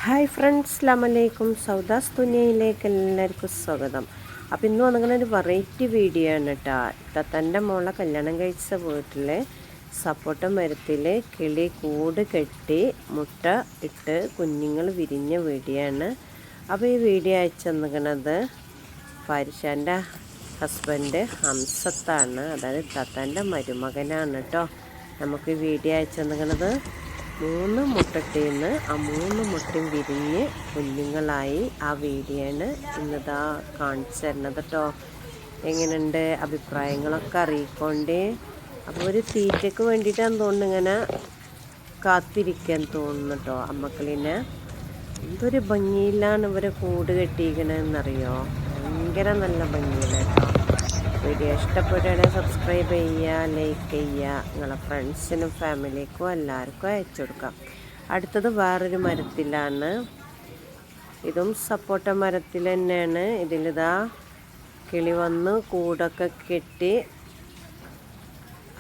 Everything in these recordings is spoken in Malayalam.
ഹായ് ഫ്രണ്ട്സ്, അസ്സലാമലൈക്കും. സൗദാസ് ദുനിയയിലേക്ക് എല്ലാവർക്കും സ്വാഗതം. അപ്പോൾ ഇന്ന് വന്നിങ്ങനെ ഒരു വെറൈറ്റി വീഡിയോ ആണ് കേട്ടോ. തൻ്റെ മോളെ കല്യാണം കഴിച്ച വീട്ടിലെ സപ്പോട്ട മരത്തിൽ കിളി കൂട് കെട്ടി മുട്ട ഇട്ട് കുഞ്ഞുങ്ങൾ വിരിഞ്ഞ വീഡിയോ ആണ്. അപ്പോൾ ഈ വീഡിയോ അയച്ചു തന്നിരിക്കുന്നത് ഫാരിഷാൻ്റെ ഹസ്ബൻഡ് ഹംസത്താണ്, അതായത് തത്തൻ്റെ മരുമകനാണ് കേട്ടോ. നമുക്ക് വീഡിയോ അയച്ചു തന്നിരിക്കുന്നത് 3 മുട്ടട്ടീന്ന് ആ 3 മുട്ടയും വിരിഞ്ഞ് കുഞ്ഞുങ്ങളായി ആ വീഡിയോയാണ് ഇന്നിതാ കാണിച്ചു തരുന്നത് കേട്ടോ. എങ്ങനെയുണ്ട് അഭിപ്രായങ്ങളൊക്കെ അറിയിക്കൊണ്ടേ. അപ്പോൾ ഒരു തീറ്റയ്ക്ക് വേണ്ടിയിട്ടാണ് തോന്നുന്നു ഇങ്ങനെ കാത്തിരിക്കാൻ തോന്നുന്നു കേട്ടോ. അമ്മക്കളിനെ എന്തൊരു ഭംഗിയിലാണ് ഇവരെ കൂട് കെട്ടിയിരിക്കണമെന്നറിയോ. ഭയങ്കര നല്ല ഭംഗിയില്ല കേട്ടോ. വീഡിയോ ഇഷ്ടപ്പെടുകയാണെങ്കിൽ സബ്സ്ക്രൈബ് ചെയ്യുക, ലൈക്ക് ചെയ്യുക, നിങ്ങളെ ഫ്രണ്ട്സിനും ഫാമിലിക്കും എല്ലാവർക്കും അയച്ചു കൊടുക്കാം. അടുത്തത് വേറൊരു മരത്തിലാണ്. ഇതും സപ്പോട്ട മരത്തിൽ തന്നെയാണ്. ഇതിലിതാ കിളി വന്ന് കൂടൊക്കെ കെട്ടി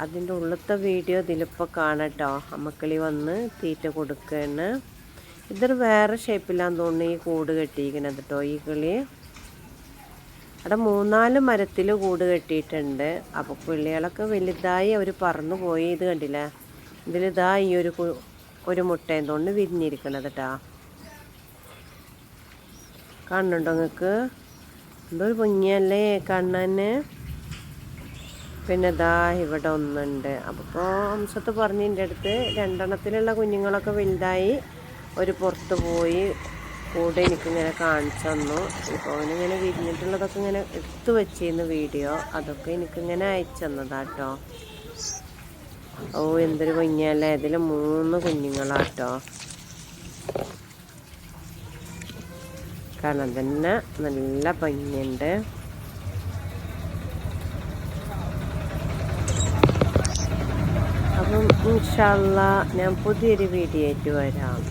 അതിൻ്റെ ഉള്ളത്തെ വീഡിയോ ഇതിലിപ്പോൾ കാണട്ടോ. അമ്മക്കിളി വന്ന് തീറ്റ കൊടുക്കുകയാണ്. ഇതൊരു വേറെ ഷേപ്പിലാന്ന് തോന്നുന്നു ഈ കൂട് കെട്ടിയിരിക്കുന്നത് കേട്ടോ. ഈ കിളി അവിടെ 3-4 മരത്തിൽ കൂട് കെട്ടിയിട്ടുണ്ട്. അപ്പോൾ കിളികളൊക്കെ വലുതായി അവർ പറന്നു പോയി. ഇത് കണ്ടില്ലേ, ഇതിലിതാ ഈ ഒരു മുട്ടയും തോന്നുന്നു വിരിഞ്ഞിരിക്കണത് കേട്ടോ. കാണുന്നുണ്ടോ നിങ്ങൾക്ക്? എന്തൊരു ഭംഗിയല്ലേ കാണാൻ. പിന്നെ ഇതാ ഇവിടെ ഒന്നുണ്ട്. അപ്പോൾ ഹംസത്ത് പറഞ്ഞ് എൻ്റെ അടുത്ത് 2 കുഞ്ഞുങ്ങളൊക്കെ വലുതായി ഒരു പുറത്ത് പോയി കൂടെ എനിക്കിങ്ങനെ കാണിച്ചു തന്നു. ഇപ്പോൾ അവനിങ്ങനെ വിരിഞ്ഞിട്ടുള്ളതൊക്കെ ഇങ്ങനെ എടുത്തു വെച്ചിരുന്നു വീഡിയോ. അതൊക്കെ എനിക്കിങ്ങനെ അയച്ചു തന്നതാട്ടോ. ഓ എന്തൊരു ഭംഗിയല്ലേ. ഇതിൽ 3 കുഞ്ഞുങ്ങളാട്ടോ. കാണാൻ തന്നെ നല്ല ഭംഗിയുണ്ട്. അപ്പം ഇൻഷാ അല്ലാഹ് ഞാൻ പുതിയൊരു വീഡിയോ ആയിട്ട് വരാം.